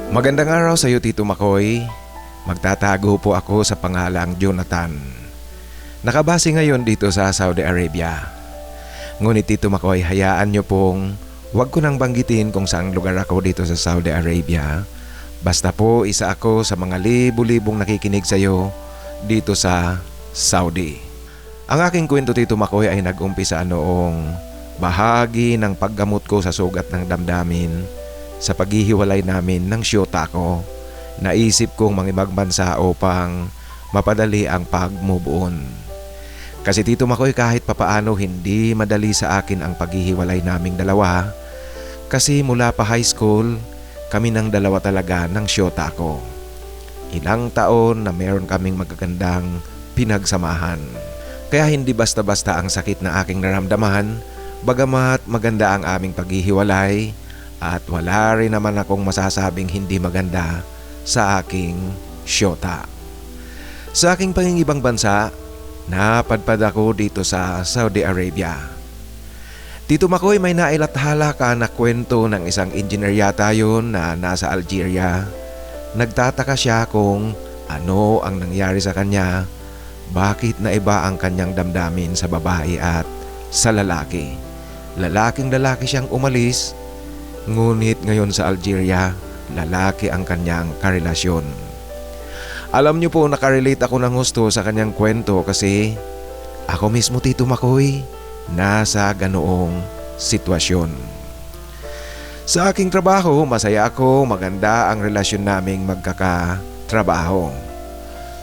Magandang araw sa iyo, Tito Makoy. Magtatago po ako sa pangalang Jonathan. Nakabase ngayon dito sa Saudi Arabia. Ngunit Tito Makoy, hayaan niyo pong huwag ko nang banggitin kung saang lugar ako dito sa Saudi Arabia. Basta po isa ako sa mga libu-libong nakikinig sa iyo dito sa Saudi. Ang aking kwento, Tito Makoy, ay nag-umpisa noong bahagi ng paggamot ko sa sugat ng damdamin sa paghihiwalay namin ng syota ko. Naisip kong mangibang bansa upang mapadali ang pag-move on. Kasi Tito Makoy, kahit papaano hindi madali sa akin ang paghihiwalay naming dalawa. Kasi mula pa high school, kami ng dalawa talaga ng syota ko. Ilang taon na meron kaming magagandang pinagsamahan. Kaya hindi basta-basta ang sakit na aking naramdaman, bagamat maganda ang aming paghihiwalay, at wala rin naman akong masasabing hindi maganda sa aking syota. Sa aking pangingibang bansa, napadpad ako dito sa Saudi Arabia. Tito Makoy, may nailathala ka na kwento ng isang engineer yata yun na nasa Algeria. Nagtataka siya kung ano ang nangyari sa kanya, bakit naiba ang kanyang damdamin sa babae at sa lalaki. Lalaking lalaki siyang umalis, ngunit ngayon sa Algeria, lalaki ang kanyang karelasyon. Alam niyo po, nakarelate ako ng husto sa kanyang kwento kasi ako mismo, Tito Makoy, nasa ganoong sitwasyon. Sa aking trabaho, masaya ako, maganda ang relasyon naming magkakatrabaho.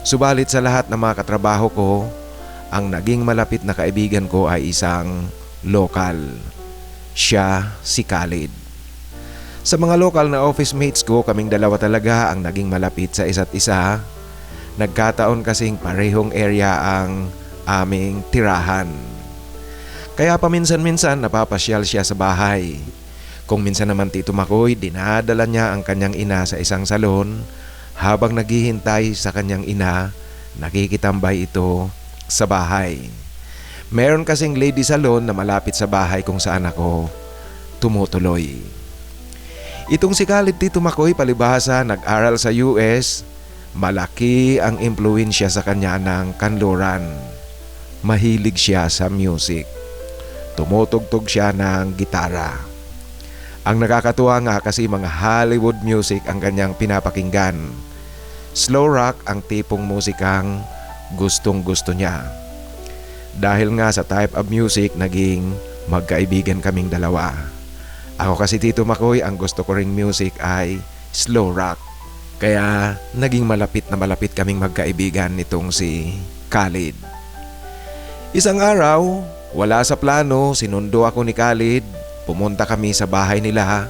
Subalit sa lahat ng mga katrabaho ko, ang naging malapit na kaibigan ko ay isang lokal. Siya si Khalid. Sa mga lokal na office mates ko, kaming dalawa talaga ang naging malapit sa isa't isa. Nagkataon kasing parehong area ang aming tirahan. Kaya paminsan-minsan napapasyal siya sa bahay. Kung minsan naman, Tito Makoy, dinadala niya ang kanyang ina sa isang salon. Habang naghihintay sa kanyang ina, nakikitambay ito sa bahay. Meron kasing lady salon na malapit sa bahay kung saan ako tumutuloy. Itong si Khalid, Tito Makoy, palibhasa nag-aral sa US, malaki ang impluwensya sa kanya ng kanluran. Mahilig siya sa music. Tumutugtog siya ng gitara. Ang nakakatuwa nga kasi mga Hollywood music ang kanyang pinapakinggan. Slow rock ang tipong musikang gustong-gusto niya. Dahil nga sa type of music, naging magkaibigan kaming dalawa. Ako kasi, Tito Makoy, ang gusto ko ring music ay slow rock. Kaya naging malapit na malapit kaming magkaibigan nitong si Khalid. Isang araw, wala sa plano, sinundo ako ni Khalid. Pumunta kami sa bahay nila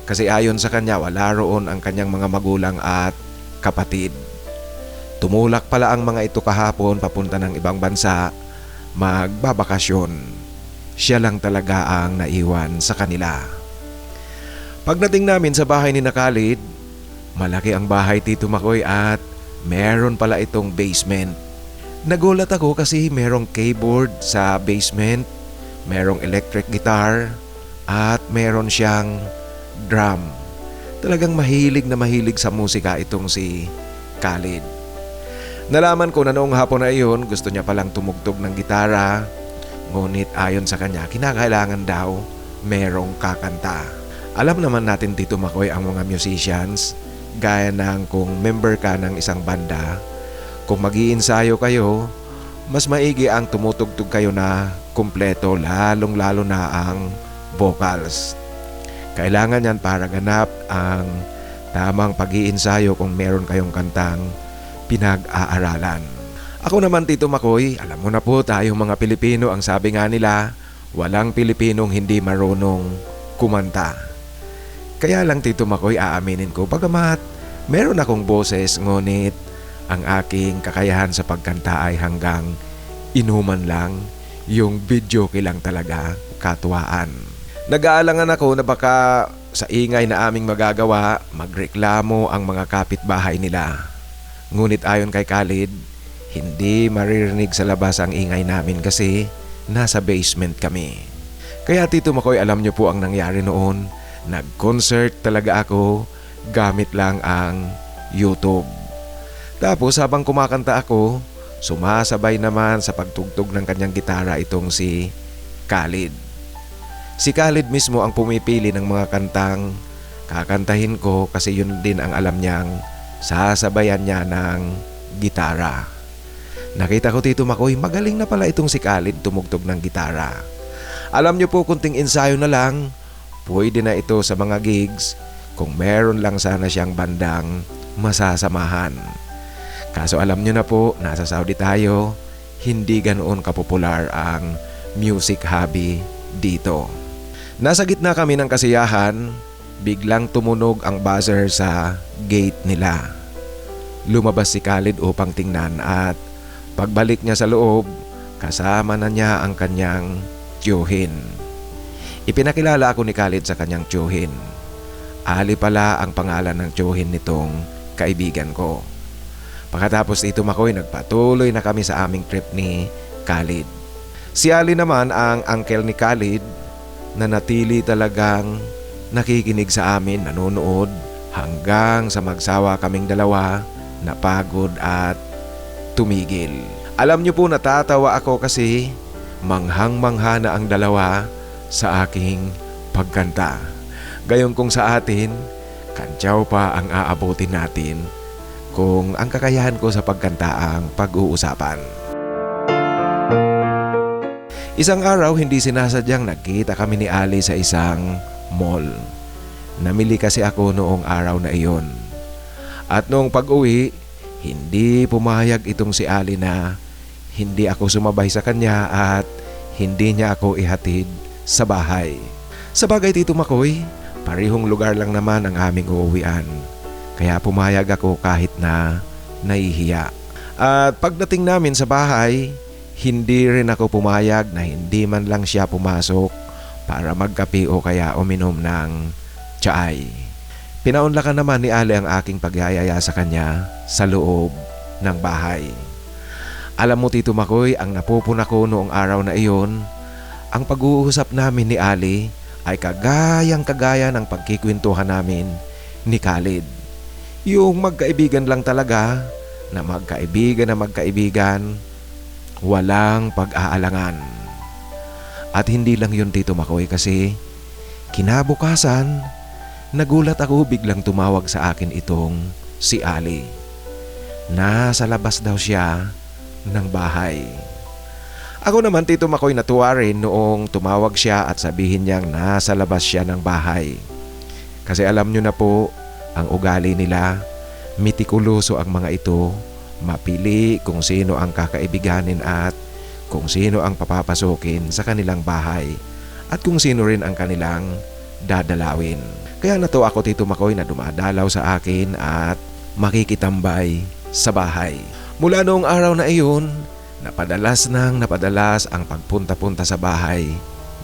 kasi ayon sa kanya wala roon ang kanyang mga magulang at kapatid. Tumulak pala ang mga ito kahapon papunta ng ibang bansa, magbabakasyon. Siya lang talaga ang naiwan sa kanila. Pagdating namin sa bahay ni Khalid, malaki ang bahay, Tito Makoy, at meron pala itong basement. Nagulat ako kasi merong keyboard sa basement, merong electric guitar, at meron siyang drum. Talagang mahilig na mahilig sa musika itong si Khalid. Nalaman ko na noong hapon na iyon, gusto niya palang tumugtog ng gitara, ngunit ayon sa kanya, kinakailangan daw merong kakanta. Alam naman natin, Tito Makoy, ang mga musicians, gaya ng kung member ka ng isang banda, kung mag-iinsayo kayo, mas maigi ang tumutugtog kayo na kumpleto, lalong-lalo na ang vocals. Kailangan yan para ganap ang tamang pag-iinsayo kung meron kayong kantang pinag-aaralan. Ako naman, Tito Makoy, alam mo na po, tayong mga Pilipino, ang sabi nga nila, walang Pilipinong hindi marunong kumanta. Kaya lang, Tito Makoy, aaminin ko, bagamat meron akong boses, ngunit ang aking kakayahan sa pagkanta ay hanggang inuman lang, yung video lang talaga, katuwaan. Nag-aalangan ako na baka sa ingay na aming magagawa, magreklamo ang mga kapitbahay nila. Ngunit ayon kay Khalid, hindi maririnig sa labas ang ingay namin kasi nasa basement kami. Kaya Tito Makoy, alam niyo po ang nangyari noon. Nag-concert talaga ako gamit lang ang YouTube. Tapos habang kumakanta ako, sumasabay naman sa pagtugtog ng kanyang gitara itong si Khalid. Si Khalid mismo ang pumipili ng mga kantang kakantahin ko kasi yun din ang alam niyang sasabayan niya ng gitara. Nakita ko Tito Makoy, magaling na pala itong si Khalid tumugtog ng gitara. Alam niyo po, kunting ensayo na lang, pwede na ito sa mga gigs kung meron lang sana siyang bandang masasamahan. Kaso alam niyo na po, nasa Saudi tayo, hindi ganoon kapopular ang music hobby dito. Nasa gitna kami ng kasiyahan, biglang tumunog ang buzzer sa gate nila. Lumabas si Khalid upang tingnan at pagbalik niya sa loob, kasama na niya ang kanyang tiyuhin. Ipinakilala ako ni Khalid sa kanyang tiyuhin. Ali pala ang pangalan ng tiyuhin nitong kaibigan ko. Pagkatapos Tito Makoy, nagpatuloy na kami sa aming trip ni Khalid. Si Ali naman ang uncle ni Khalid na natili talagang nakikinig sa amin, nanonood hanggang sa magsawa kaming dalawa, napagod at tumigil. Alam niyo po, natatawa ako kasi manghang-mangha na ang dalawa sa aking pagkanta. Gayon kung sa atin, kantyaw pa ang aabutin natin kung ang kakayahan ko sa pagkanta ang pag-uusapan. Isang araw, hindi sinasadyang nagkita kami ni Ali sa isang mall. Namili kasi ako noong araw na iyon. At noong pag-uwi, hindi pumayag itong si Ali na hindi ako sumabay sa kanya at hindi niya ako ihatid sa bahay. Sa bagay Tito Makoy, parehong lugar lang naman ang aming uuwian. Kaya pumayag ako kahit na nahihiya. At pagdating namin sa bahay, hindi rin ako pumayag na hindi man lang siya pumasok para magkape o kaya uminom ng tsaay. Pinaunlakan naman ni Ali ang aking pagyayaya sa kanya sa loob ng bahay. Alam mo Tito Makoy, ang napupuna ko noong araw na iyon, ang pag-uusap namin ni Ali ay kagayang-kagaya ng pagkikwentuhan namin ni Khalid. Yung magkaibigan lang talaga, na magkaibigan, walang pag-aalangan. At hindi lang yun Tito Makoy, kasi kinabukasan, nagulat ako, biglang tumawag sa akin itong si Ali. Nasa labas daw siya ng bahay. Ako naman Tito Makoy, natuwa rin noong tumawag siya at sabihin niyang nasa labas siya ng bahay. Kasi alam niyo na po, ang ugali nila, mitikuloso ang mga ito, mapili kung sino ang kakaibiganin at kung sino ang papapasukin sa kanilang bahay at kung sino rin ang kanilang dadalawin. Kaya natuwa ako Tito Makoy na dumadalaw sa akin at makikitambay sa bahay. Mula noong araw na iyon, napadalas ang pagpunta-punta sa bahay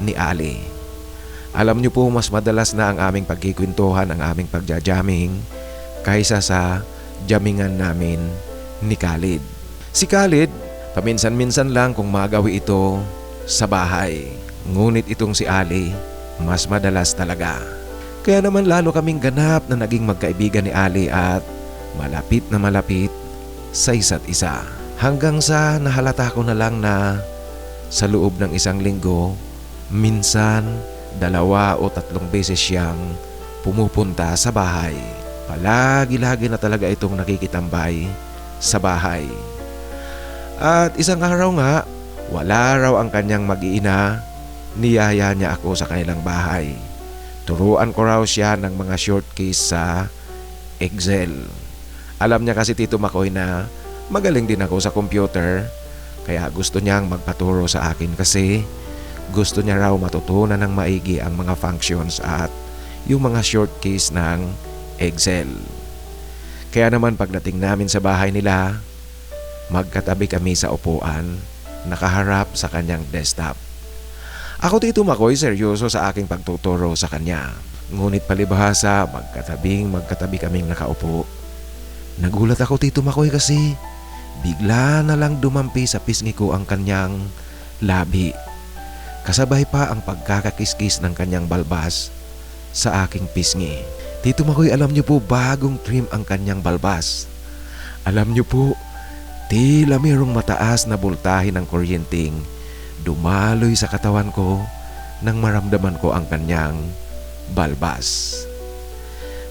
ni Ali. Alam niyo po, mas madalas na ang aming pagkikwentuhan, ang aming pagja-jamming kaysa sa jammingan namin ni Khalid. Si Khalid, paminsan-minsan lang kung magawi ito sa bahay. Ngunit itong si Ali, mas madalas talaga. Kaya naman lalo kaming ganap na naging magkaibigan ni Ali at malapit na malapit sa isa't isa. Hanggang sa nahalata ko na lang na sa loob ng isang linggo, minsan 2 o 3 beses siyang pumupunta sa bahay. Palagi-lagi na talaga itong nakikitambay sa bahay. At isang araw nga, wala raw ang kanyang mag-iina, niyaya niya ako sa kanilang bahay. Turuan ko raw siya ng mga short keys sa Excel. Alam niya kasi Tito Makoy na magaling din ako sa computer, kaya gusto niyang magpaturo sa akin kasi gusto niya raw matutunan ng maigi ang mga functions at yung mga short keys ng Excel. Kaya naman pagdating namin sa bahay nila, magkatabi kami sa upuan, nakaharap sa kanyang desktop. Ako Tito Makoy, seryoso sa aking pagtuturo sa kanya. Ngunit palibhasa, magkatabi kaming nakaupo. Nagulat ako Tito Makoy kasi bigla na lang dumampi sa pisngi ko ang kanyang labi. Kasabay pa ang pagkakakiskis ng kanyang balbas sa aking pisngi. Tito Makoy, alam niyo po, bagong trim ang kanyang balbas. Alam niyo po, tila mayroong mataas na boltahe ng kuryenteng dumaloy sa katawan ko nang maramdaman ko ang kanyang balbas.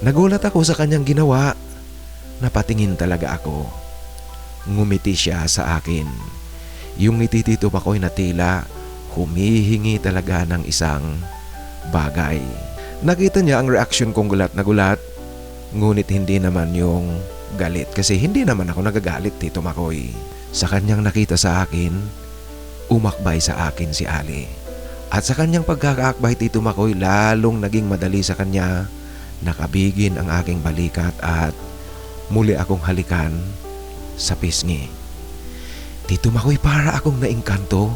Nagulat ako sa kanyang ginawa. Napatingin talaga ako. Ngumiti siya sa akin. Yung ngiti Tito Makoy na tila humihingi talaga ng isang bagay. Nakita niya ang reaksyon kong gulat na gulat, ngunit hindi naman yung galit kasi hindi naman ako nagagalit, Tito Makoy. Sa kanyang nakita sa akin, umakbay sa akin si Ali. At sa kanyang pagkakaakbay, Tito Makoy, lalong naging madali sa kanya. Nakabigin ang aking balikat at muli akong halikan sa pisngi. Tito Makoy, para akong naingkanto,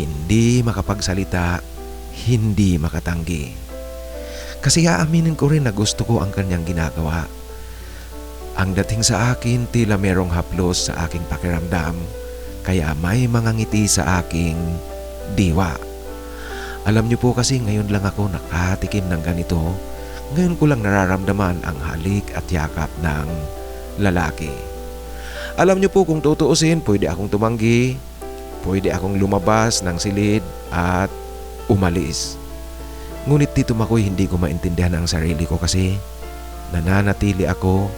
hindi makapagsalita, hindi makatanggi. Kasi aaminin ko rin na gusto ko ang kanyang ginagawa. Ang dating sa akin, tila merong haplos sa aking pakiramdam, kaya may mga ngiti sa aking diwa. Alam niyo po kasi ngayon lang ako nakatikim ng ganito. Ngayon ko lang nararamdaman ang halik at yakap ng lalaki. Alam niyo po, kung tutuusin, pwede akong tumanggi, pwede akong lumabas ng silid at umalis. Ngunit Tito Makoy, hindi ko maintindihan ang sarili ko kasi nananatili ako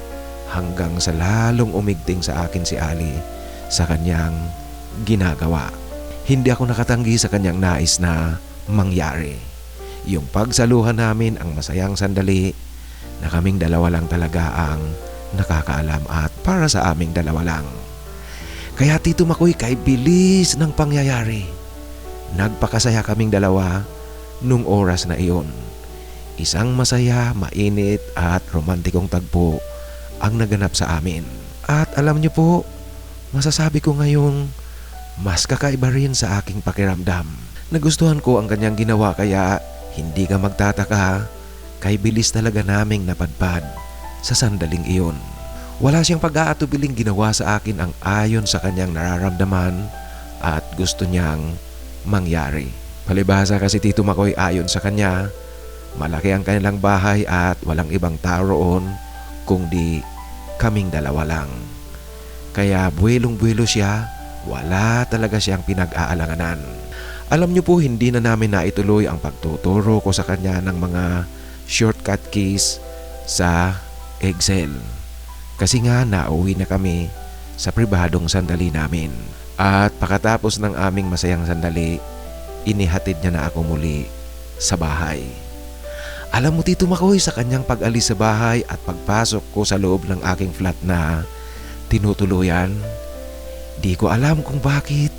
hanggang sa lalong umigting sa akin si Ali sa kanyang ginagawa. Hindi ako nakatanggi sa kanyang nais na mangyari. Yung pagsaluhan namin ang masayang sandali na kaming dalawa lang talaga ang nakakaalam at para sa aming dalawa lang. Kaya Tito Makoy, kay bilis ng pangyayari, nagpakasaya kaming dalawa nung oras na iyon. Isang masaya, mainit at romantikong tagpo ang naganap sa amin. At alam niyo po, masasabi ko ngayong mas kakaiba rin sa aking pakiramdam. Nagustuhan ko ang kanyang ginawa, kaya hindi ka magtataka, kay bilis talaga naming napadpad sa sandaling iyon. Wala siyang pag-aatubiling ginawa sa akin ang ayon sa kanyang nararamdaman at gusto niyang mangyari. Palibhasa kasi Tito Makoy, ayon sa kanya, malaki ang kanilang bahay at walang ibang tao roon kundi kaming dalawa lang. Kaya buwelong-buwelo siya, wala talaga siyang pinag-aalanganan. Alam niyo po, hindi na namin naituloy ang pagtuturo ko sa kanya ng mga shortcut keys sa Excel. Kasi nga nauwi na kami sa pribadong sandali namin. At pagkatapos ng aming masayang sandali, inihatid niya na ako muli sa bahay. Alam mo Tito Makoy, sa kanyang pag-alis sa bahay at pagpasok ko sa loob ng aking flat na tinutuluyan, di ko alam kung bakit.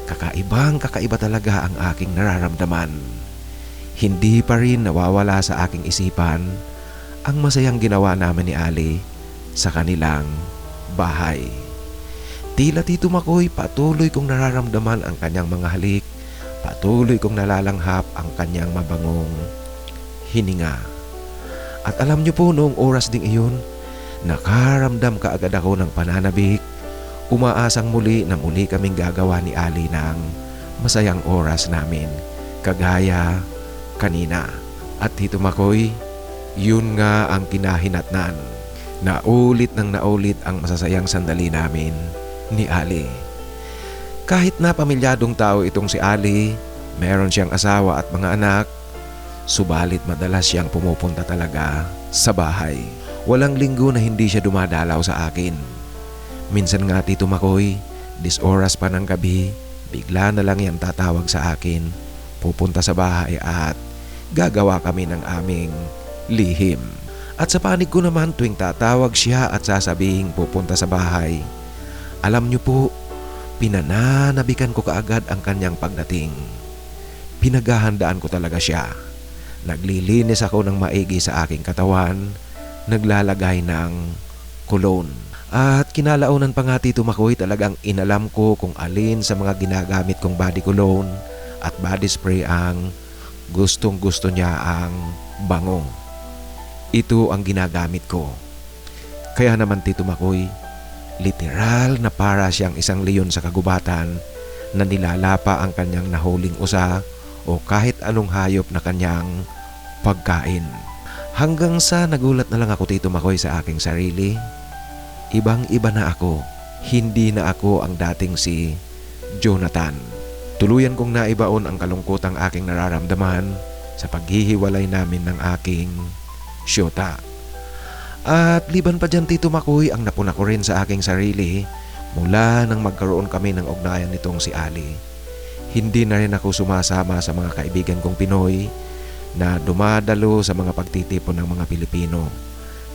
Kakaiba talaga ang aking nararamdaman. Hindi pa rin nawawala sa aking isipan ang masayang ginawa namin ni Ali sa kanilang bahay. Tila Tito Makoy, patuloy kong nararamdaman ang kanyang mga halik, patuloy kong nalalanghap ang kanyang mabangong hininga. At alam niyo po, noong oras ding iyon, nakaramdam kaagad ako ng pananabik. Umaasang muli na muli kaming gagawa ni Ali ng masayang oras namin, kagaya kanina. At Tito Makoy, yun nga ang kinahinatnan. Naulit ng naulit ang masasayang sandali namin ni Ali. Kahit na pamilyadong tao itong si Ali, meron siyang asawa at mga anak, subalit madalas siyang pumupunta talaga sa bahay. Walang linggo na hindi siya dumadalaw sa akin. Minsan nga Tito Makoy, oras pa ng gabi, bigla na lang yan tatawag sa akin, pupunta sa bahay at gagawa kami ng aming lihim. At sa panig ko naman, tuwing tatawag siya at sasabing pupunta sa bahay, alam niyo po, pinananabikan ko kaagad ang kanyang pagdating. Pinaghahandaan ko talaga siya. Naglilinis ako ng maigi sa aking katawan, naglalagay ng cologne. At kinalaunan pa nga Tito Makoy, talagang inalam ko kung alin sa mga ginagamit kong body cologne at body spray ang gustong gusto niya ang bango. Ito ang ginagamit ko. Kaya naman Tito Makoy, literal na para siyang isang leon sa kagubatan na nilalapa ang kanyang nahuling usa o kahit anong hayop na kanyang pagkain. Hanggang sa nagulat na lang ako, Tito Makoy, sa aking sarili. Ibang-iba na ako. Hindi na ako ang dating si Jonathan. Tuluyan kong naibaon ang kalungkutang aking nararamdaman sa paghihiwalay namin ng aking syota. At liban pa dyan, Tito Makoy, ang napuna ko rin sa aking sarili mula nang magkaroon kami ng ugnayan nitong si Ali. Hindi na rin ako sumasama sa mga kaibigan kong Pinoy na dumadalo sa mga pagtitipon ng mga Pilipino,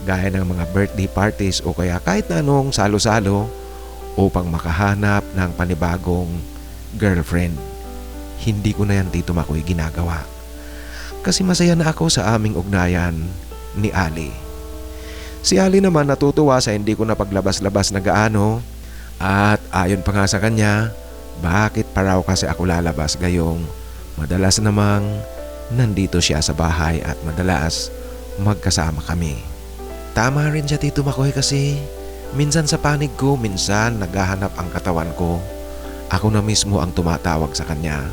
gaya ng mga birthday parties o kaya kahit na anong salo-salo upang makahanap ng panibagong girlfriend. Hindi ko na yan, Tito Makoy, ginagawa. Kasi masaya na ako sa aming ugnayan ni Ali. Si Ali naman natutuwa sa hindi ko na paglabas-labas na gaano at ayon pa nga sa kanya, bakit pa raw kasi ako lalabas gayong madalas namang nandito siya sa bahay at madalas magkasama kami. Tama rin siya, Tito Makoy, kasi minsan sa panig ko, minsan naghahanap ang katawan ko. Ako na mismo ang tumatawag sa kanya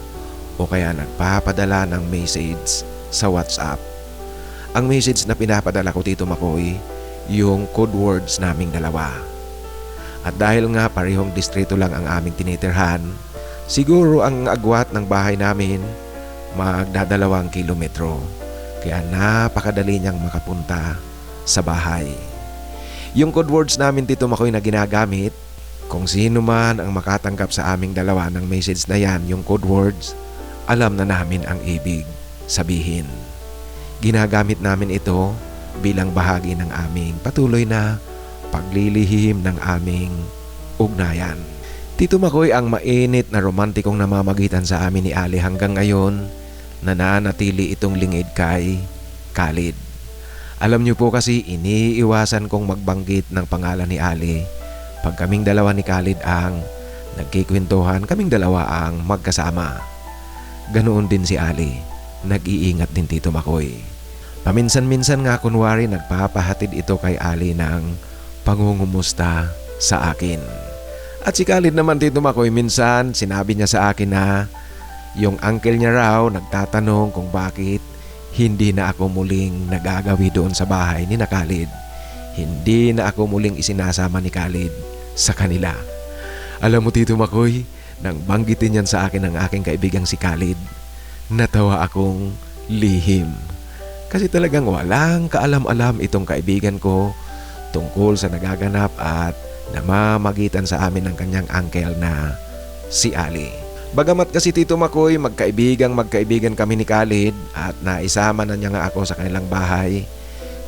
o kaya nagpapadala ng message sa WhatsApp. Ang message na pinapadala ko, Tito Makoy, yung code words naming dalawa. At dahil nga parehong distrito lang ang aming tinitirhan, siguro ang agwat ng bahay namin magdadalawang kilometro. Kaya napakadali niyang makapunta sa bahay. Yung code words namin, Tito Makoy, na ginagamit, kung sino man ang makatanggap sa aming dalawa ng message na yan, yung code words, alam na namin ang ibig sabihin. Ginagamit namin ito bilang bahagi ng aming patuloy na paglilihim ng aming ugnayan. Tito Makoy, ang mainit na romantikong namamagitan sa amin ni Ali hanggang ngayon, nananatili itong lingid kay Khalid. Alam niyo po kasi, iniiwasan kong magbanggit ng pangalan ni Ali pag kaming dalawa ni Khalid ang nagkikwentuhan, kaming dalawa ang magkasama. Ganoon din si Ali, nag-iingat din, Tito Makoy. Paminsan-minsan nga kunwari nagpapahatid ito kay Ali ng pangungumusta sa akin. At si Khalid naman, Tito Makoy, minsan sinabi niya sa akin na yung uncle niya raw nagtatanong kung bakit hindi na ako muling nagagawi doon sa bahay ni na Khalid. Hindi na ako muling isinasama ni Khalid sa kanila. Alam mo, Tito Makoy, nang banggitin yan sa akin ng aking kaibigang si Khalid, natawa akong lihim. Kasi talagang walang kaalam-alam itong kaibigan ko tungkol sa nagaganap at namamagitan sa amin ng kanyang uncle na si Ali. Bagamat kasi, Tito Makoy, magkaibigan kami ni Khalid at naisama na niya nga ako sa kanilang bahay,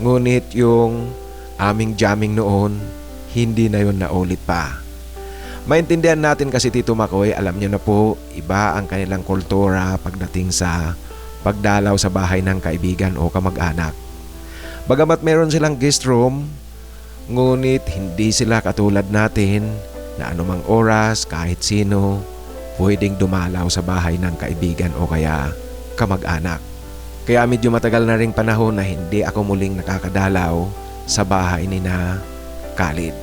ngunit yung aming jamming noon, hindi na yun naulit pa. Maintindihan natin kasi, Tito Makoy, alam niyo na po, iba ang kanilang kultura pagdating sa pagdalaw sa bahay ng kaibigan o kamag-anak. Bagamat meron silang guest room, ngunit hindi sila katulad natin na anumang oras kahit sino pwedeng dumalaw sa bahay ng kaibigan o kaya kamag-anak. Kaya medyo matagal na ring panahon na hindi ako muling nakakadalaw sa bahay ni na Khalid.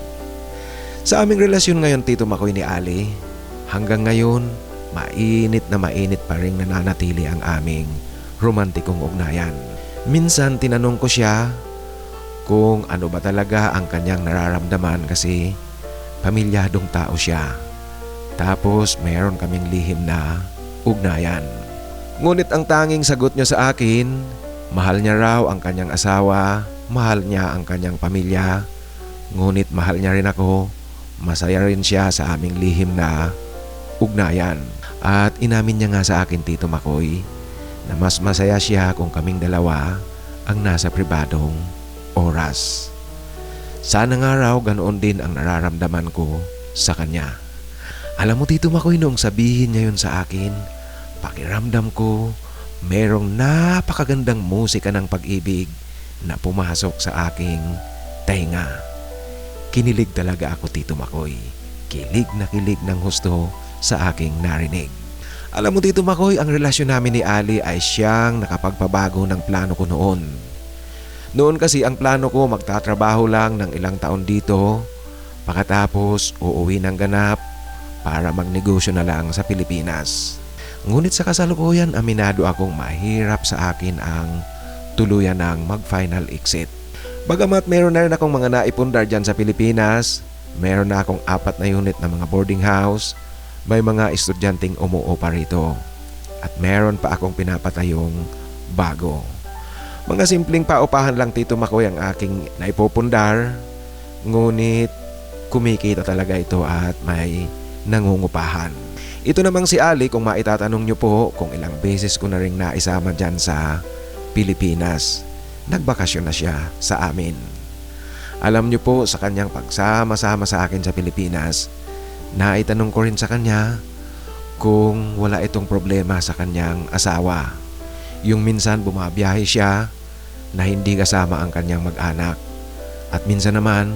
Sa aming relasyon ngayon, Tito Makoy, ni Ali, hanggang ngayon, mainit na mainit pa rin nananatili ang aming romantikong ugnayan. Minsan tinanong ko siya kung ano ba talaga ang kanyang nararamdaman kasi pamilyadong tao siya. Tapos mayroon kaming lihim na ugnayan. Ngunit ang tanging sagot niya sa akin, mahal niya raw ang kanyang asawa, mahal niya ang kanyang pamilya, ngunit mahal niya rin ako, masaya rin siya sa aming lihim na ugnayan. At inamin niya nga sa akin, Tito Makoy, na mas masaya siya kung kaming dalawa ang nasa pribadong oras. Sana nga raw ganoon din ang nararamdaman ko sa kanya. Alam mo, Tito Makoy, noong sabihin niya yun sa akin, pakiramdam ko merong napakagandang musika ng pag-ibig na pumasok sa aking tainga. Kinilig talaga ako, Tito Makoy. Kilig na kilig ng husto sa aking narinig. Alam mo, Tito Makoy, ang relasyon namin ni Ali ay siyang nakapagpabago ng plano ko noon. Noon kasi ang plano ko, magtatrabaho lang ng ilang taon dito, pagkatapos uuwi ng ganap para magnegosyo na lang sa Pilipinas. Ngunit sa kasalukuyan, aminado akong mahirap sa akin ang tuluyan ng mag-final exit. Bagamat meron na rin akong mga naipundar dyan sa Pilipinas, meron na akong 4 na unit na mga boarding house, may mga estudyanteng umuupa rito. At meron pa akong pinapatayong bago. Mga simpleng paupahan lang Tito Makoy ang aking naipupundar, ngunit kumikita talaga ito at may nangungupahan. Ito namang si Ali, kung maitatanong nyo po kung ilang beses ko na rin naisama dyan sa Pilipinas. Nagbakasyon na siya sa amin. Alam nyo po, sa kanyang pagsama-sama sa akin sa Pilipinas, naitanong ko rin sa kanya kung wala itong problema sa kanyang asawa. Yung minsan bumabiyahe siya na hindi kasama ang kanyang mag-anak. At minsan naman,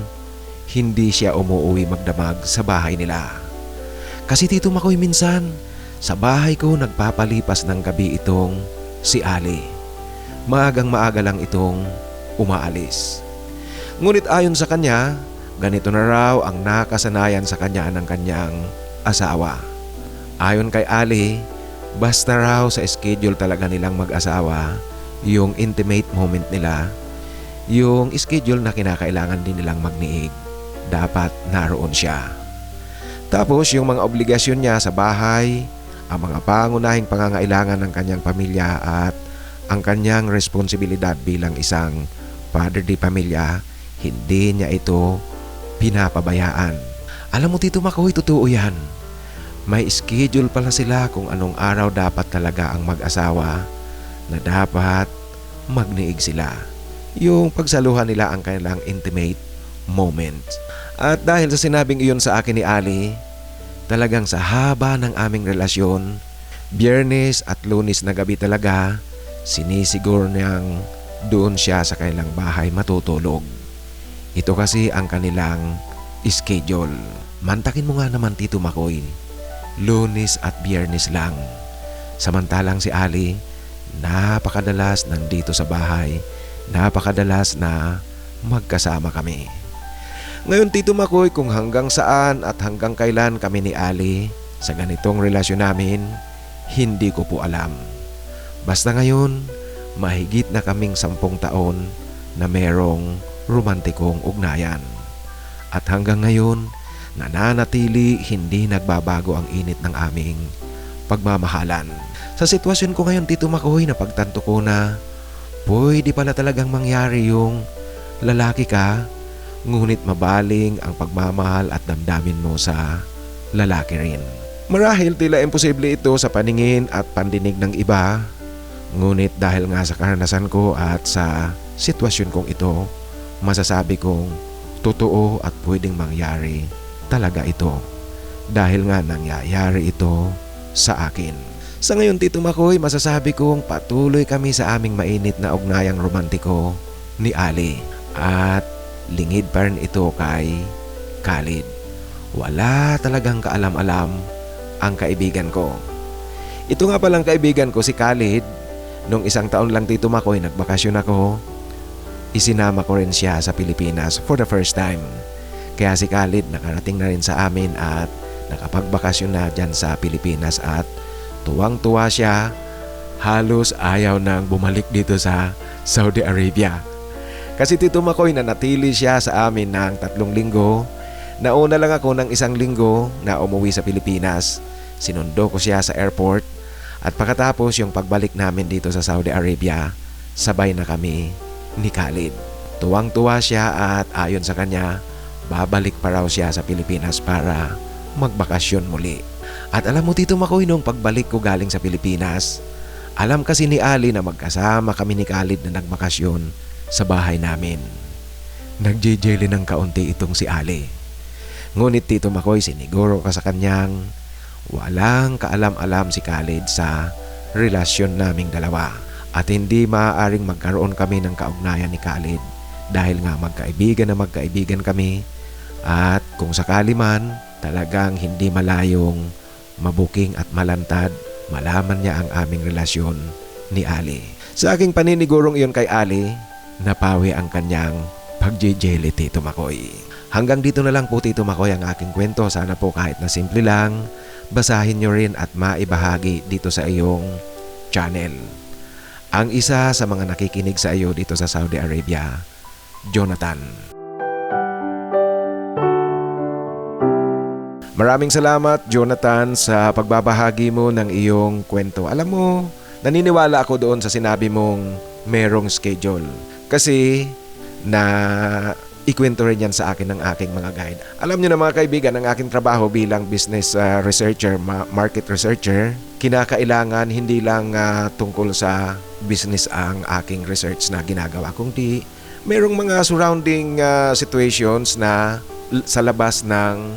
hindi siya umuwi magdamag sa bahay nila. Kasi Tito Makoy, minsan sa bahay ko nagpapalipas ng gabi itong si Ali. Maagang maaga lang itong umaalis. Ngunit ayon sa kanya, ganito na raw ang nakasanayan sa kanya ng kanyang asawa. Ayon kay Ali, basta raw sa schedule talaga nilang mag-asawa, yung intimate moment nila, yung schedule na kinakailangan din nilang magniig, dapat naroon siya. Tapos yung mga obligasyon niya sa bahay, ang mga pangunahing pangangailangan ng kanyang pamilya at ang kanyang responsibilidad bilang isang father di pamilya, hindi niya ito pinapabayaan. Alam mo Tito Makoy, totoo yan. May schedule pala sila kung anong araw dapat talaga ang mag-asawa na dapat magniig sila. Yung pagsaluhan nila ang kanilang intimate moment. At dahil sa sinabing iyon sa akin ni Ali, talagang sa haba ng aming relasyon, Biyernes at Lunes na gabi talaga, sinisiguro niyang doon siya sa kanilang bahay matutulog. Ito kasi ang kanilang schedule. Mantakin mo nga naman Tito Makoy, Lunes at Biyernes lang. Samantalang si Ali, napakadalas nandito sa bahay, napakadalas na magkasama kami. Ngayon Tito Makoy, kung hanggang saan at hanggang kailan kami ni Ali sa ganitong relasyon namin, hindi ko po alam. Basta ngayon, mahigit na kaming 10 taon na merong romantikong ugnayan. At hanggang ngayon, nananatili, hindi nagbabago ang init ng aming pagmamahalan. Sa sitwasyon ko ngayon Tito Makoy, napagtanto ko na pwede pala talagang mangyari yung lalaki ka, ngunit mabaling ang pagmamahal at damdamin mo sa lalaki rin. Marahil tila imposible ito sa paningin at pandinig ng iba, ngunit dahil nga sa karanasan ko at sa sitwasyon kong ito, masasabi kong totoo at pwedeng mangyari talaga ito. Dahil nga nangyayari ito sa akin. Sa ngayon Tito Makoy, masasabi kong patuloy kami sa aming mainit na ugnayang romantiko ni Ali. At lingid pa rin ito kay Khalid. Wala talagang kaalam-alam ang kaibigan ko. Ito nga palang kaibigan ko si Khalid. Nung 1 taon lang Tito Makoy, nagbakasyon ako. Isinama ko rin siya sa Pilipinas for the first time. Kaya si Khalid nakarating na rin sa amin at nakapagbakasyon na dyan sa Pilipinas at tuwang-tuwa siya. Halos ayaw nang bumalik dito sa Saudi Arabia. Kasi Tito Makoy, nanatili siya sa amin ng 3 linggo. Nauna lang ako ng 1 linggo na umuwi sa Pilipinas. Sinundo ko siya sa airport. At pagkatapos yung pagbalik namin dito sa Saudi Arabia, sabay na kami ni Khalid. Tuwang-tuwa siya at ayon sa kanya, babalik pa raw siya sa Pilipinas para magbakasyon muli. At alam mo Tito Makoy, nung pagbalik ko galing sa Pilipinas, alam kasi ni Ali na magkasama kami ni Khalid na nagbakasyon sa bahay namin. Nagjejeli ng kaunti itong si Ali. Ngunit Tito Makoy, siniguro ka sa kanyang walang kaalam-alam si Khalid sa relasyon naming dalawa. At hindi maaaring magkaroon kami ng kaugnayan ni Khalid dahil nga magkaibigan kami. At kung sakali man talagang hindi malayong mabuking at malantad, malaman niya ang aming relasyon ni Ali. Sa aking paninigurong iyon kay Ali, napawi ang kanyang pagjejeli Tito Makoy. Hanggang dito na lang po Tito Makoy ang aking kwento. Sana po kahit na simple lang, basahin nyo rin at maibahagi dito sa iyong channel. ang isa sa mga nakikinig sa iyo dito sa Saudi Arabia, Jonathan. Maraming salamat, Jonathan, sa pagbabahagi mo ng iyong kwento. Alam mo, naniniwala ako doon sa sinabi mong merong schedule. Kasi ikwento rin yan sa akin ng aking mga guide. Alam nyo na mga kaibigan, ang aking trabaho bilang business researcher, market researcher, kinakailangan hindi lang tungkol sa business ang aking research na ginagawa, kundi merong mga surrounding situations na sa labas ng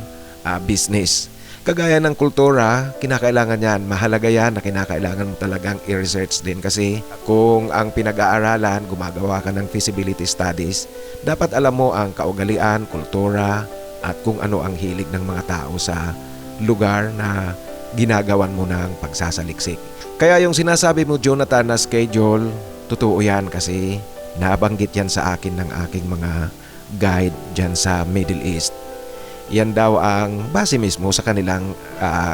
business. Kagaya ng kultura, kinakailangan yan, mahalaga yan na kinakailangan mo talagang i-research din kasi kung ang pinag-aaralan, gumagawa ka ng feasibility studies, dapat alam mo ang kaugalian, kultura at kung ano ang hilig ng mga tao sa lugar na ginagawan mo ng pagsasaliksik. Kaya yung sinasabi mo, Jonathan, na schedule, totoo yan kasi nabanggit yan sa akin ng aking mga guide dyan sa Middle East. Yan daw ang base mismo sa kanilang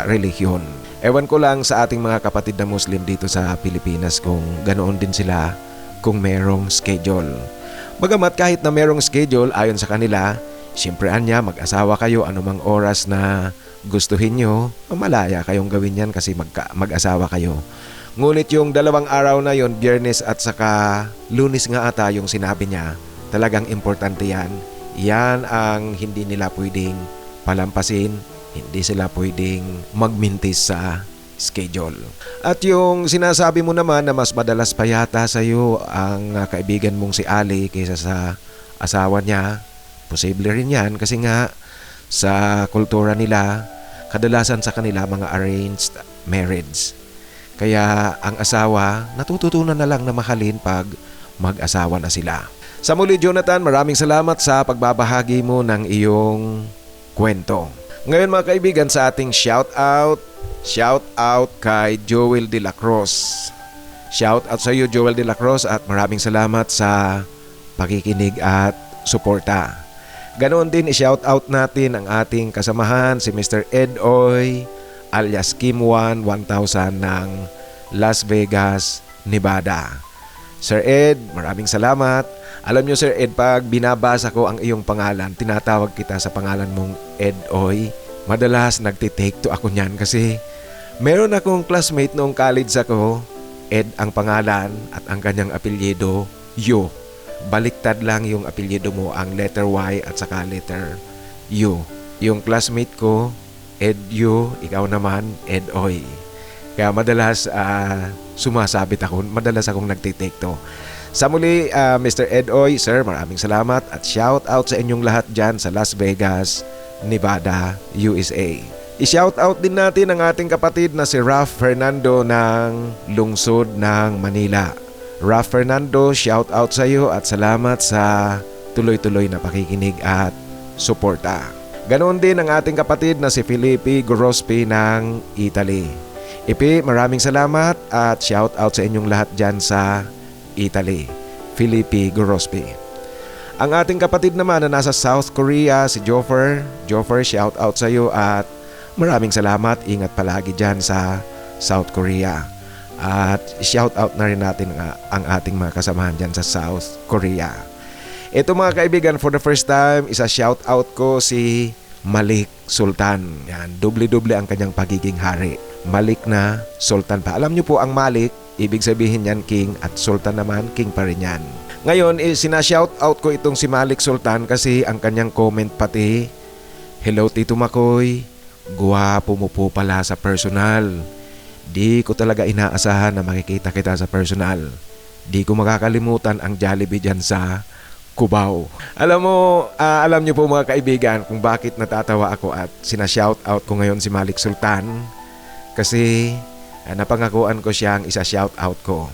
relihiyon. Ewan ko lang sa ating mga kapatid na Muslim dito sa Pilipinas kung ganoon din sila kung merong schedule. Bagamat kahit na merong schedule ayon sa kanila, siyempre anya mag-asawa kayo anumang oras na gustuhin nyo, malaya kayong gawin yan kasi mag-asawa kayo. Ngunit yung 2 araw na yon, Biyernes at saka Lunes nga ata yung sinabi niya, talagang importante yan. Yan ang hindi nila pwedeng palampasin, hindi sila pwedeng magmintis sa schedule. At yung sinasabi mo naman na mas madalas pa yata sa iyo ang kaibigan mong si Ali kaysa sa asawa niya, posible rin yan kasi nga sa kultura nila, kadalasan sa kanila mga arranged marriage. Kaya ang asawa natututunan na lang na mahalin pag mag-asawa na sila. Sa muli, Jonathan, maraming salamat sa pagbabahagi mo ng iyong kwento. Ngayon mga kaibigan, sa ating shout out kay Joel De La Cruz. Shout out sa iyo, Joel De La Cruz, at maraming salamat sa pakikinig at suporta. Ganoon din i-shout out natin ang ating kasamahan si Mr. Ed Oy alias Kim1 1000 ng Las Vegas, Nevada. Sir Ed, maraming salamat. Alam nyo Sir Ed, pag binabasa ko ang iyong pangalan, tinatawag kita sa pangalan mong Ed Oy. Madalas nagtitake to ako niyan kasi meron akong classmate noong college ako, Ed ang pangalan at ang kanyang apelyido, Yo. Baliktad lang yung apelyido mo, ang letter Y at saka letter U. Yung classmate ko, Ed Yo, ikaw naman, Ed Oy. Kaya madalas sumasabit ako, madalas akong nagtitake to. Sa muli, Mr. Ed Oy, sir, maraming salamat at shout out sa inyong lahat dyan sa Las Vegas, Nevada, USA. I-shout out din natin ang ating kapatid na si Raf Fernando ng lungsod ng Manila. Raf Fernando, shout out sa iyo at salamat sa tuloy-tuloy na pakikinig at suporta. Ganoon din ang ating kapatid na si Felipe Gorospi ng Italy. Ipi, maraming salamat at shout out sa inyong lahat dyan sa Italy, Felipe Gorospi. Ang ating kapatid naman na nasa South Korea, si Joffer. Joffer, shout out sa iyo at maraming salamat. Ingat palagi dyan sa South Korea. At shout out na rin natin ang ating mga kasamahan dyan sa South Korea. Ito mga kaibigan, for the first time, isa shout out ko si Malik Sultan. Yan, doble-doble ang kanyang pagiging hari. Malik na Sultan pa. Alam niyo po ang Malik, ibig sabihin yan king at Sultan naman king pa rin yan. Ngayon, sinashout out ko itong si Malik Sultan kasi ang kanyang comment pati, hello Tito Makoy, guwapo mo po pala sa personal. Di ko talaga inaasahan na makikita kita sa personal. Di ko makakalimutan ang Jollibee dyan sa Cubao. Alam niyo po mga kaibigan kung bakit natatawa ako at sinashout out ko ngayon si Malik Sultan kasi napangakuan ko siyang isa-shout out ko.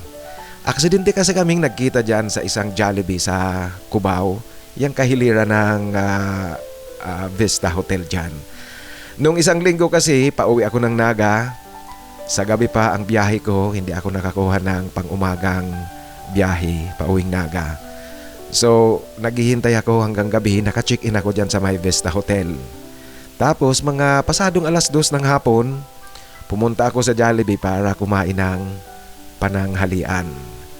Aksidente kasi kaming nagkita dyan sa isang Jollibee sa Cubao, yung kahiliran ng Vista Hotel dyan. Nung isang linggo kasi, pauwi ako ng Naga. Sa gabi pa ang biyahe ko, hindi ako nakakuha ng pang-umagang biyahe, pauwing Naga. So, naghihintay ako hanggang gabi, naka-check-in ako dyan sa may Vista Hotel. Tapos, mga pasadong 2:00 ng hapon, pumunta ako sa Jollibee para kumain ng pananghalian.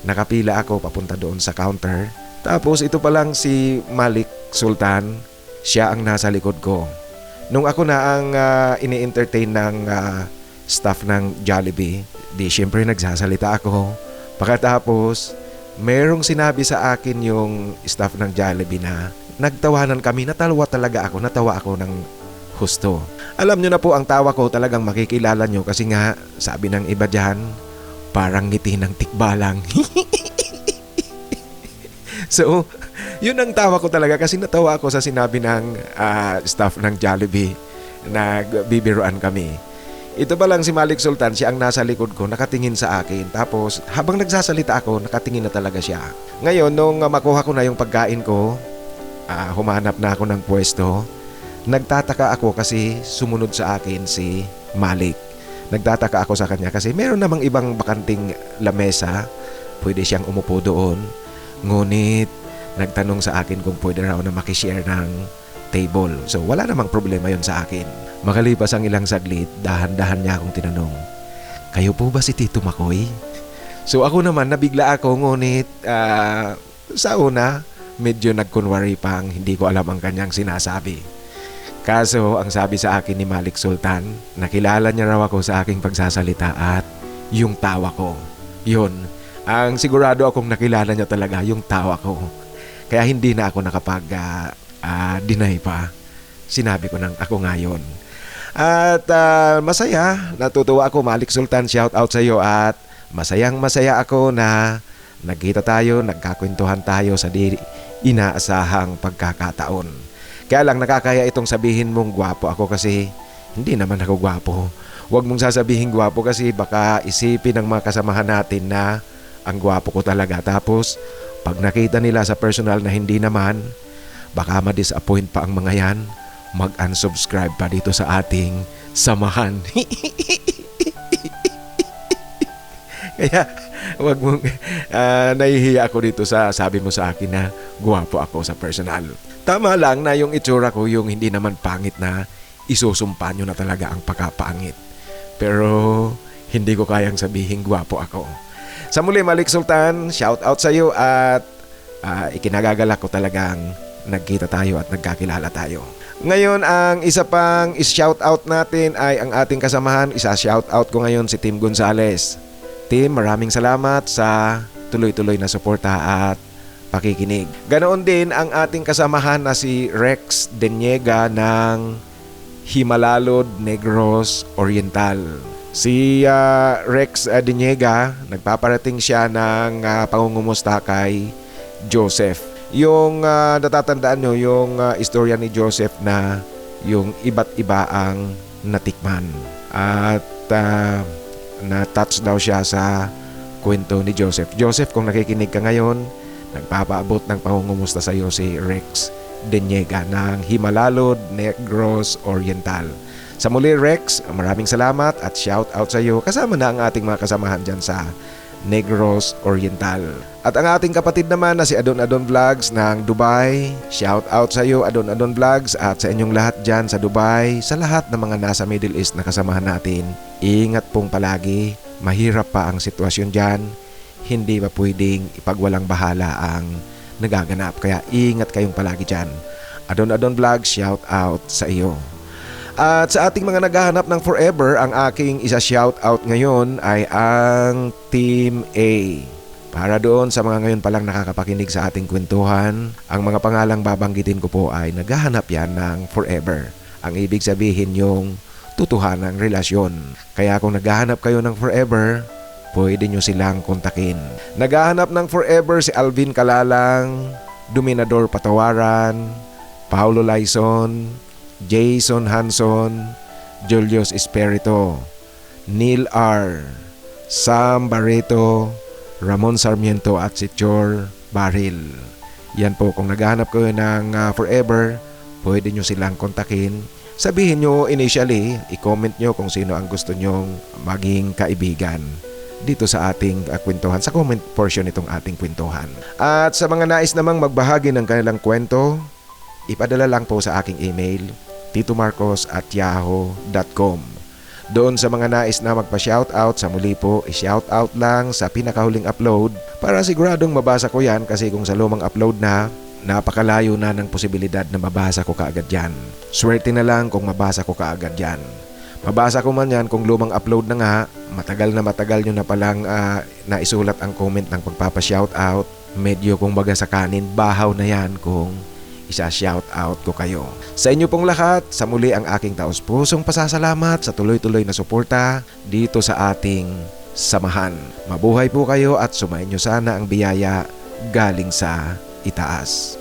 Nakapila ako papunta doon sa counter. Tapos ito pa lang si Malik Sultan, siya ang nasa likod ko. Nung ako na ang ini-entertain ng staff ng Jollibee, di syempre nagsasalita ako. Pagkatapos, merong sinabi sa akin yung staff ng Jollibee na nagtawanan kami, natawa ako ng husto. Alam nyo na po ang tawa ko, talagang makikilala nyo kasi nga sabi ng iba dyan, parang ngiti ng tikbalang. So, yun ang tawa ko talaga kasi natawa ako sa sinabi ng staff ng Jollibee na bibiruan kami. Ito pa lang si Malik Sultan, siya ang nasa likod ko, nakatingin sa akin. Tapos habang nagsasalita ako, nakatingin na talaga siya. Ngayon, nung makuha ko na yung pagkain ko, humanap na ako ng pwesto. Nagtataka ako kasi sumunod sa akin si Malik. Nagtataka ako sa kanya kasi meron namang ibang bakanting lamesa. Pwede siyang umupo doon. Ngunit nagtanong sa akin kung pwede raw na makishare ng table. So wala namang problema yon sa akin. Makalipas ang ilang saglit, dahan-dahan niya akong tinanong, "Kayo po ba si Tito Makoy?" So ako naman nabigla ako, ngunit sa una medyo nagkunwari pang hindi ko alam ang kanyang sinasabi. Kaso ang sabi sa akin ni Malik Sultan, nakilala niya raw ako sa aking pagsasalita at yung tawa ko. Yun, ang sigurado akong nakilala niya talaga yung tawa ko. Kaya hindi na ako nakapag-deny pa. Sinabi ko nang ako ngayon. At masaya, natutuwa ako Malik Sultan, shout out sa iyo at masayang-masaya ako na nagkita tayo, nagkakwentuhan tayo sa di inaasahang pagkakataon. Kaya lang nakakaya itong sabihin mong gwapo ako kasi hindi naman ako gwapo. Huwag mong sasabihin gwapo kasi baka isipin ng mga kasamahan natin na ang gwapo ko talaga. Tapos pag nakita nila sa personal na hindi naman, baka ma-disappoint pa ang mga yan. Mag-unsubscribe pa dito sa ating samahan. Kaya wag mong nahihiya ako dito sa sabi mo sa akin na gwapo ako sa personal. Tama lang na yung itsura ko yung hindi naman pangit na isusumpa nyo na talaga ang pagkapangit. Pero hindi ko kayang sabihin gwapo ako. Sa muli Malik Sultan, shout out sa iyo at ikinagagalak ko talagang nagkita tayo at nagkakilala tayo. Ngayon ang isa pang is-shout out natin ay ang ating kasamahan. Isa-shout out ko ngayon si Tim Gonzales. Tim, maraming salamat sa tuloy-tuloy na suporta at pakikinig. Ganoon din ang ating kasamahan na si Rex Deniega ng Himalalod, Negros Oriental. Si Rex Deniega, nagpaparating siya ng pangungumusta kay Joseph. Yung natatandaan nyo, yung istorya ni Joseph na yung iba't iba ang natikman. At na-touch daw siya sa kwento ni Joseph. Joseph, kung nakikinig ka ngayon, nagpapaabot ng pangungumusta sa iyo si Rex Deniega ng Himalalod, Negros Oriental. Sa muli Rex, maraming salamat at shout out sa iyo kasama na ang ating mga kasamahan dyan sa Negros Oriental. At ang ating kapatid naman na si Adon Adon Vlogs ng Dubai, shout out sa iyo Adon Adon Vlogs at sa inyong lahat dyan sa Dubai, sa lahat ng mga nasa Middle East na kasamahan natin. Ingat pong palagi, mahirap pa ang sitwasyon dyan. Hindi ba pwedeng ipagwalang bahala ang nagaganap. Kaya ingat kayong palagi dyan. Adon Adon Vlog, shout out sa iyo. At sa ating mga naghahanap ng forever, ang aking isa-shout out ngayon ay ang Team A. Para doon sa mga ngayon palang nakakapakinig sa ating kwentuhan, ang mga pangalang babanggitin ko po ay naghahanap yan ng forever. Ang ibig sabihin yung tutuhanang relasyon. Kaya kung naghahanap kayo ng forever, pwede nyo silang kontakin. Naghahanap ng forever si Alvin Kalalang, Dominador Patawaran, Paulo Laison, Jason Hanson, Julius Espirito, Neil R, Sam Barreto, Ramon Sarmiento at si Chor Baril. Yan po, kung naghahanap kayo ng forever, pwede nyo silang kontakin. Sabihin nyo initially, i-comment nyo kung sino ang gusto nyong maging kaibigan dito sa ating kwentuhan, sa comment portion nitong ating kwentuhan. At sa mga nais namang magbahagi ng kanilang kwento, ipadala lang po sa aking email, titomarcos@yahoo.com. Doon sa mga nais na magpa-shoutout, sa muli po, i-shoutout lang sa pinakahuling upload para siguradong mabasa ko yan kasi kung sa lumang upload na, napakalayo na ng posibilidad na mabasa ko kaagad yan. Swerte na lang kung mabasa ko kaagad yan. Mabasa ko man yan kung lumang upload na nga, matagal nyo na palang naisulat ang comment ng pagpapa-shoutout. Medyo kung baga sa kanin, bahaw na yan kung isa-shoutout ko kayo. Sa inyo pong lahat, sa muli ang aking taos-pusong pasasalamat sa tuloy-tuloy na suporta dito sa ating samahan. Mabuhay po kayo at sumainyo sana ang biyaya galing sa itaas.